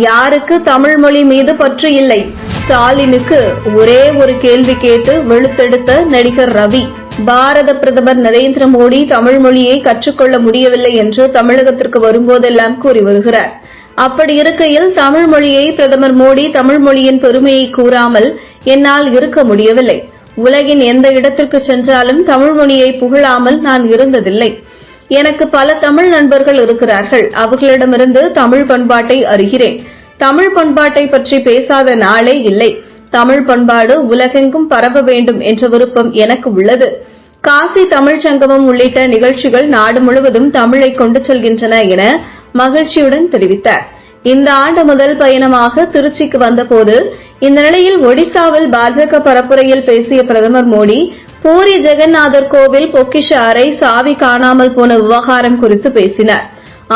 யாருக்கு தமிழ் மொழி மீது பற்று இல்லை? ஸ்டாலினுக்கு ஒரே ஒரு கேள்வி கேட்டு வெளுத்தெடுத்த நடிகர் ரவி. பாரத பிரதமர் நரேந்திர மோடி தமிழ் மொழியை கற்றுக்கொள்ள முடியவில்லை என்று தமிழகத்திற்கு வரும்போதெல்லாம் கூறி வருகிறார். அப்படி இருக்கையில் தமிழ் மொழியை பிரதமர் மோடி தமிழ் மொழியின் பெருமையை கூறாமல் என்னால் இருக்க முடியவில்லை. உலகின் எந்த இடத்திற்கு சென்றாலும் தமிழ் மொழியை புகழாமல் நான் இருந்ததில்லை. எனக்கு பல தமிழ் நண்பர்கள் இருக்கிறார்கள். அவர்களிடமிருந்து தமிழ் பண்பாட்டை அறிகிறேன். தமிழ் பண்பாட்டை பற்றி பேசாத நாளே இல்லை. தமிழ் பண்பாடு உலகெங்கும் பரவ வேண்டும் என்ற விருப்பம் எனக்கு உள்ளது. காசி தமிழ் சங்கமம் உள்ளிட்ட நிகழ்ச்சிகள் நாடு முழுவதும் தமிழை கொண்டு செல்கின்றன என மகிழ்ச்சியுடன் தெரிவித்தார். இந்த ஆண்டு முதல் பயணமாக திருச்சிக்கு வந்தபோது இந்த நிலையில் ஒடிசாவில் பாஜக பரப்புரையில் பேசிய பிரதமர் மோடி பூரி ஜெகநாதர் கோவில் பொக்கிஷ அறை சாவி காணாமல் போன விவகாரம் குறித்து பேசினார்.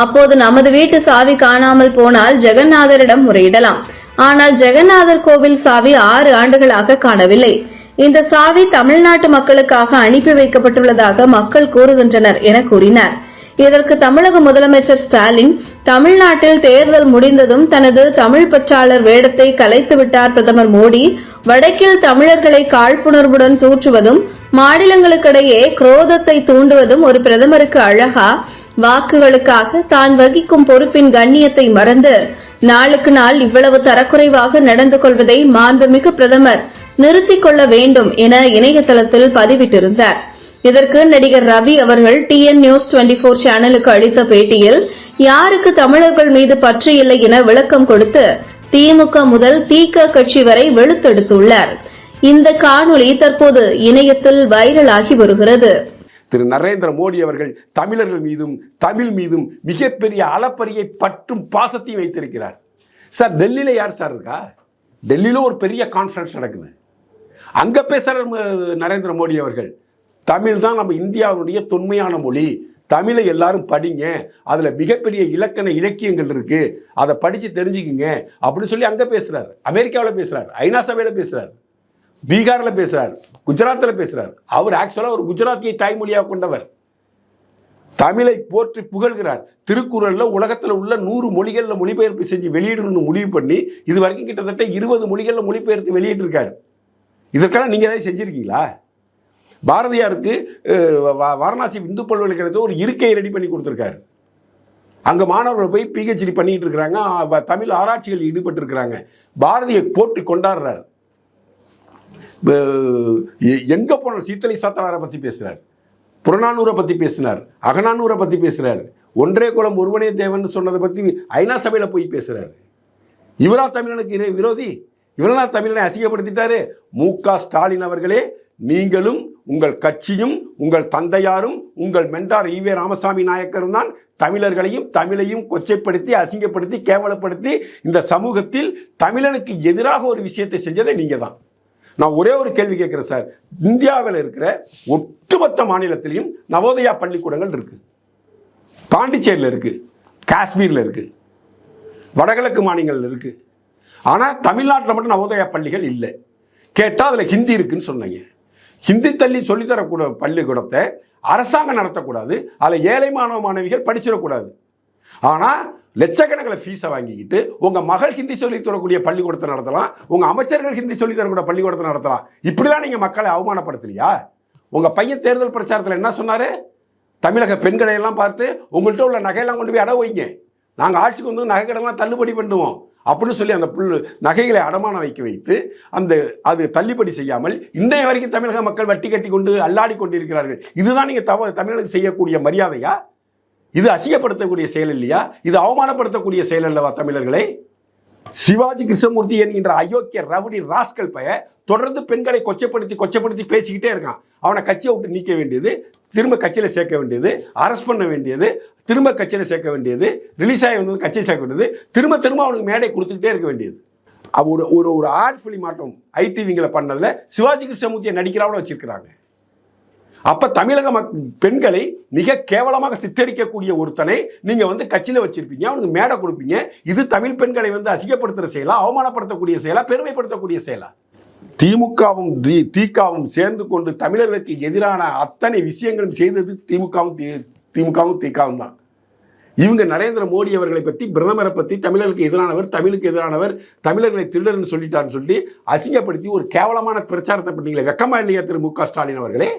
அப்போது நமது வீட்டு சாவி காணாமல் போனால் ஜெகநாதரிடம் முறையிடலாம். ஆனால் ஜெகநாதர் கோவில் சாவி 6 ஆண்டுகளாக காணவில்லை. இந்த சாவி தமிழ்நாட்டு மக்களுக்காக அனுப்பி வைக்கப்பட்டுள்ளதாக மக்கள் கூறுகின்றனர் என கூறினார். இதற்கு தமிழக முதலமைச்சர் ஸ்டாலின், தமிழ்நாட்டில் தேர்தல் முடிந்ததும் தனது தமிழ் பற்றாளர் வேடத்தை கலைத்துவிட்டார் பிரதமர் மோடி. வடக்கில் தமிழர்களை காழ்ப்புணர்வுடன் தூற்றுவதும் மாநிலங்களுக்கிடையே குரோதத்தை தூண்டுவதும் ஒரு பிரதமருக்கு அழகா? வாக்குகளுக்காக தான் வகிக்கும் பொறுப்பின் கண்ணியத்தை மறந்து நாளுக்கு நாள் இவ்வளவு தரக்குறைவாக நடந்து கொள்வதை மாண்புமிகு பிரதமர் நிறுத்திக் கொள்ள வேண்டும் என இணையதளத்தில் பதிவிட்டிருந்தார். இதற்கு நடிகர் ரவி அவர்கள் TN News 24 சேனலுக்கு அளித்த பேட்டியில் யாருக்கு தமிழர்கள் மீது பற்று இல்லை என விளக்கம் கொடுத்து திமுக முதல் தீக கட்சி வரை வெளுத்தெடுத்துள்ளார். இந்த காணொளி தற்போது இணையத்தில் வைரலாகி வருகிறது. திரு நரேந்திர மோடி அவர்கள் தமிழர்கள் மீதும் தமிழ் மீதும் மிகப்பெரிய அளப்பரிய பற்றும் பாசத்தையும் வைத்திருக்கிறார். சார், டெல்லியில யார் சார் இருக்கா? டெல்லியில ஒரு பெரிய கான்ஃபரன்ஸ் நடக்குது. அங்க பேசுற நரேந்திர மோடி அவர்கள் தமிழ் தான் நம்ம இந்தியாவுடைய தொன்மையான மொழி, தமிழை எல்லாரும் படிங்க, அதுல மிகப்பெரிய இலக்கண இலக்கியங்கள் இருக்கு, அதை படிச்சு தெரிஞ்சுக்குங்க அப்படின்னு சொல்லி அங்க பேசுறாரு. அமெரிக்காவில் பேசுறாரு, ஐநா சபையில பேசுறாரு, பீகார்ல பேசுறாரு, குஜராத்தில் பேசுறாரு. அவர் ஆக்சுவலா ஒரு குஜராத்தியை தாய்மொழியாக கொண்டவர். தமிழை போற்றி புகழ்கிறார். திருக்குறள்ல உலகத்தில் உள்ள 100 மொழிகள்ல மொழிபெயர்ப்பு செஞ்சு வெளியிடணும்னு முடிவு பண்ணி இது வரைக்கும் கிட்டத்தட்ட 20 மொழிகள்ல மொழிபெயர்த்து வெளியிட்டு இருக்காரு. இதற்கெல்லாம் நீங்க ஏதாவது செஞ்சிருக்கீங்களா? பாரதியாருக்கு வாரணாசி இந்து பல்கலைக்கழகத்தில் ஒரு இருக்கையை ரெடி பண்ணி கொடுத்துருக்காரு. அங்கே மாணவர்கள் போய் PhD பண்ணிட்டு இருக்கிறாங்க, தமிழ் ஆராய்ச்சிகள் ஈடுபட்டு இருக்கிறாங்க. பாரதியை போற்றி கொண்டாடுறாரு. எங்க போன சீத்தலை சாத்தனாரை பற்றி பேசுறார், புறநானூரை பற்றி பேசினார், அகநானூரை பற்றி பேசுறாரு, ஒன்றே குலம் ஒருவனே தேவன் சொன்னதை பற்றி ஐநா சபையில் போய் பேசுறாரு. இவரா தமிழனுக்கு விரோதி? இவரா தமிழனை அசிங்கப்படுத்திட்டாரு. MK ஸ்டாலின் அவர்களே, நீங்களும் உங்கள் கட்சியும் உங்கள் தந்தையாரும் உங்கள் மென்டார் ஈவே ராமசாமி நாயக்கரும் தான் தமிழர்களையும் தமிழையும் கொச்சைப்படுத்தி அசிங்கப்படுத்தி கேவலப்படுத்தி இந்த சமூகத்தில் தமிழனுக்கு எதிராக ஒரு விஷயத்தை செஞ்சதை நீங்க தான். நான் ஒரே ஒரு கேள்வி கேட்கிறேன் சார். இந்தியாவில் இருக்கிற ஒட்டுமொத்த மாநிலத்திலையும் நவோதயா பள்ளிக்கூடங்கள் இருக்கு. பாண்டிச்சேரியில் இருக்கு, காஷ்மீரில் இருக்கு, வடகிழக்கு மாநிலங்கள் இருக்கு. ஆனால் தமிழ்நாட்டில் மட்டும் நவோதயா பள்ளிகள் இல்லை. கேட்டால் அதில் ஹிந்தி இருக்குன்னு சொன்னீங்க. ஹிந்தி தள்ளி சொல்லித்தரக்கூட பள்ளிக்கூடத்தை அரசாங்கம் நடத்தக்கூடாது, அதில் ஏழை மாணவ மாணவிகள் படிச்சிடக்கூடாது. ஆனால் லட்சக்கணக்கில் ஃபீஸை வாங்கிக்கிட்டு உங்கள் மகள் ஹிந்தி சொல்லித் தரக்கூடிய பள்ளிக்கூடத்தை நடத்தலாம், உங்கள் அமைச்சர்கள் ஹிந்தி சொல்லித் தரக்கூடிய பள்ளிக்கூடத்தை நடத்தலாம். இப்படிலாம் நீங்கள் மக்களை அவமானப்படுத்தலையா? உங்கள் பையன் தேர்தல் பிரச்சாரத்தில் என்ன சொன்னார்? தமிழக பெண்களை எல்லாம் பார்த்து உங்கள்கிட்ட உள்ள நகையெல்லாம் கொண்டு போய் அடை வைங்க, நாங்கள் ஆட்சிக்கு வந்து நகைக்கடெல்லாம் தள்ளுபடி பண்ணுவோம் அப்படின்னு சொல்லி அந்த நகைகளை அடமானம் வைக்க வைத்து அது தள்ளுபடி செய்யாமல் இன்றைய வரைக்கும் தமிழக மக்கள் வட்டி கட்டி கொண்டு அல்லாடி கொண்டிருக்கிறார்கள். இதுதான் நீங்கள் தமிழனுக்கு செய்யக்கூடிய மரியாதையா? இது அசிங்கப்படுத்தக்கூடிய செயல் இல்லையா? இது அவமானப்படுத்தக்கூடிய செயல் அல்லவா தமிழர்களை? சிவாஜி கிருஷ்ணமூர்த்தி என்கின்ற அயோக்கிய ரவுடி ராஸ்கல் பைய தொடர்ந்து பெண்களை கொச்சைப்படுத்தி பேசிக்கிட்டே இருக்கான். அவனை கட்சியை விட்டு நீக்க வேண்டியது, திரும்ப கட்சியில் சேர்க்க வேண்டியது, அரெஸ்ட் பண்ண வேண்டியது, திரும்ப கட்சியில் சேர்க்க வேண்டியது, ரிலீஸ் ஆகி வந்து கட்சியை சேர்க்க வேண்டியது, திரும்ப அவனுக்கு மேடை கொடுத்துக்கிட்டே இருக்க வேண்டியது. ஒரு ஆர்ட் ஃபிலிம் ஆட்டம் ITVங்களை பண்ணதுல சிவாஜி கிருஷ்ணமூர்த்தியை நடிக்கிறாவோட வச்சிருக்கிறாங்க. அப்ப தமிழக பெண்களை மிக கேவலமாக சித்தரிக்கக்கூடிய ஒருத்தனை நீங்க வந்து கட்சியில வச்சிருப்பீங்க, அவனுக்கு மேடை கொடுப்பீங்க. இது தமிழ் பெண்களை வந்து அசிங்கப்படுத்துற செயலா, அவமானப்படுத்தக்கூடிய செயலா, பெருமைப்படுத்தக்கூடிய செயலா? திமுகவும் திகாவும் சேர்ந்து கொண்டு தமிழர்களுக்கு எதிரான அத்தனை விஷயங்களும் செய்தது திமுகவும் திகாவும் தான். இவங்க நரேந்திர மோடி அவர்களை பற்றி, பிரதமரை பற்றி தமிழர்களுக்கு எதிரானவர், தமிழுக்கு எதிரானவர், தமிழர்களை திருடர்னு சொல்லிட்டாருன்னு சொல்லி அசிங்கப்படுத்தி ஒரு கேவலமான பிரச்சாரத்தை பண்ணீங்களே, வெக்கமா இல்லையா திரு மு க ஸ்டாலின் அவர்களே?